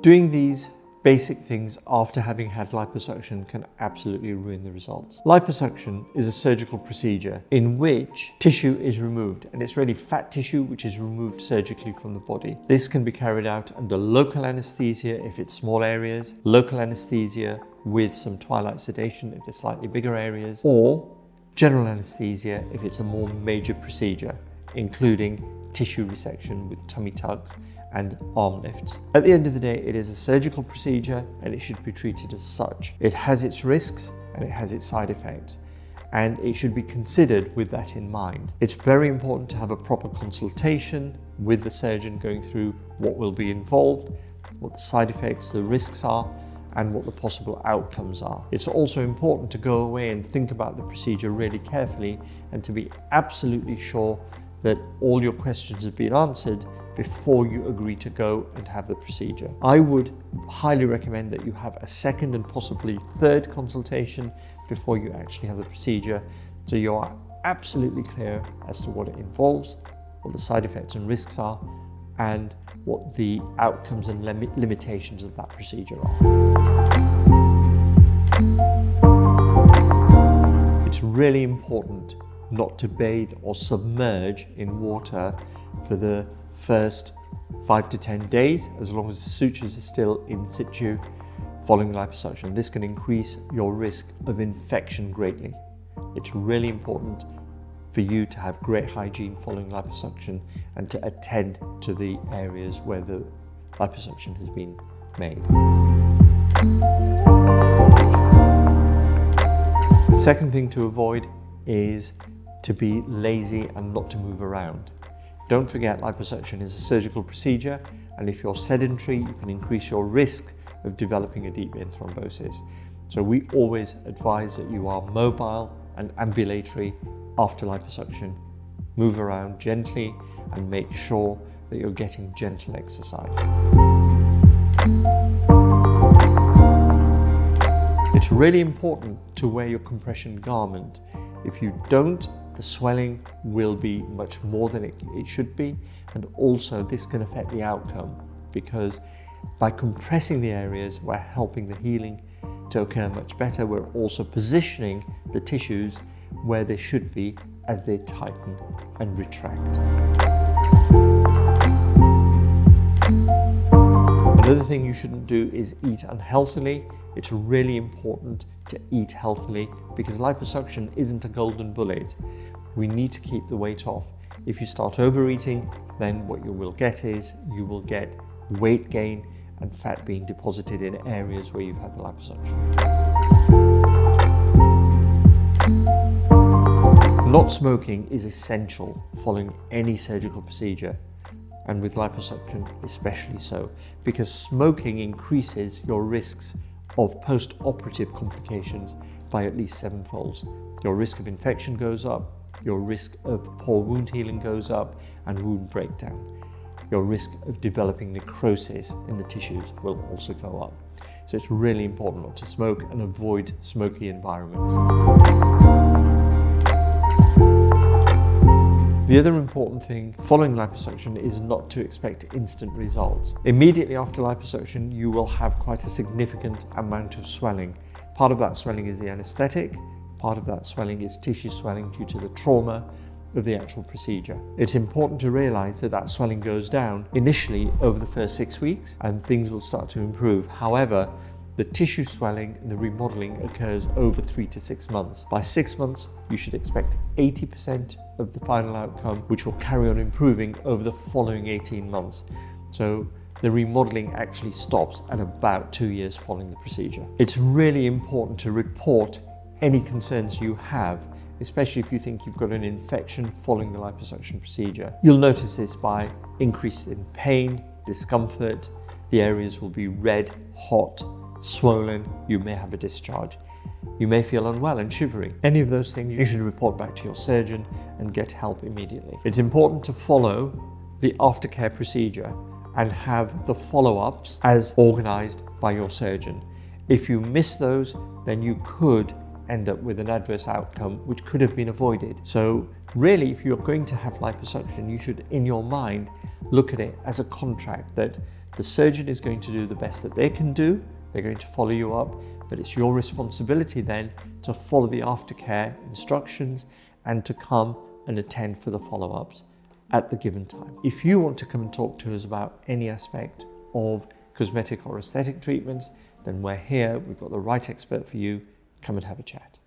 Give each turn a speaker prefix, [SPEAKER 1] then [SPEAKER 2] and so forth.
[SPEAKER 1] Doing these basic things after having had liposuction can absolutely ruin the results. Liposuction is a surgical procedure in which tissue is removed, and it's really fat tissue which is removed surgically from the body. This can be carried out under local anesthesia if it's small areas, local anesthesia with some twilight sedation if they're slightly bigger areas, or general anesthesia if it's a more major procedure, including tissue resection with tummy tucks and arm lifts. At the end of the day, it is a surgical procedure and it should be treated as such. It has its risks and it has its side effects, and it should be considered with that in mind. It's very important to have a proper consultation with the surgeon, going through what will be involved, what the side effects, the risks are, and what the possible outcomes are. It's also important to go away and think about the procedure really carefully and to be absolutely sure that all your questions have been answered before you agree to go and have the procedure. I would highly recommend that you have a second and possibly third consultation before you actually have the procedure, so you are absolutely clear as to what it involves, what the side effects and risks are, and what the outcomes and limitations of that procedure are. It's really important not to bathe or submerge in water for the first 5 to 10 days, as long as the sutures are still in situ following liposuction. This can increase your risk of infection greatly. It's really important for you to have great hygiene following liposuction and to attend to the areas where the liposuction has been made. The second thing to avoid is to be lazy and not to move around. Don't forget, liposuction is a surgical procedure, and if you're sedentary, you can increase your risk of developing a deep vein thrombosis. So we always advise that you are mobile and ambulatory after liposuction. Move around gently and make sure that you're getting gentle exercise. It's really important to wear your compression garment. If you don't, the swelling will be much more than it should be, and also this can affect the outcome, because by compressing the areas, we're helping the healing to occur much better. We're also positioning the tissues where they should be as they tighten and retract. Another thing you shouldn't do is eat unhealthily. It's really important to eat healthily, because liposuction isn't a golden bullet. We need to keep the weight off. If you start overeating, then what you will get is you will get weight gain and fat being deposited in areas where you've had the liposuction. Not smoking is essential following any surgical procedure, and with liposuction especially so, because smoking increases your risks of post-operative complications by at least 7-fold. Your risk of infection goes up, your risk of poor wound healing goes up, and wound breakdown. Your risk of developing necrosis in the tissues will also go up. So it's really important not to smoke and avoid smoky environments. The other important thing following liposuction is not to expect instant results. Immediately after liposuction, you will have quite a significant amount of swelling. Part of that swelling is the anesthetic, part of that swelling is tissue swelling due to the trauma of the actual procedure. It's important to realize that that swelling goes down initially over the first 6 weeks and things will start to improve. However, the tissue swelling and the remodeling occurs over 3 to 6 months. By 6 months, you should expect 80% of the final outcome, which will carry on improving over the following 18 months. So the remodeling actually stops at about 2 years following the procedure. It's really important to report any concerns you have, especially if you think you've got an infection following the liposuction procedure. You'll notice this by increase in pain, discomfort. The areas will be red, hot, swollen. You may have a discharge. You may feel unwell and shivery. Any of those things, you should report back to your surgeon and get help immediately. It's important to follow the aftercare procedure and have the follow-ups as organized by your surgeon. If you miss those, then you could end up with an adverse outcome which could have been avoided. So really, if you're going to have liposuction, you should, in your mind, look at it as a contract, that The surgeon is going to do the best that they can do. They're going to follow you up, but it's your responsibility then to follow the aftercare instructions and to come and attend for the follow-ups at the given time. If you want to come and talk to us about any aspect of cosmetic or aesthetic treatments, then we're here. We've got the right expert for you. Come and have a chat.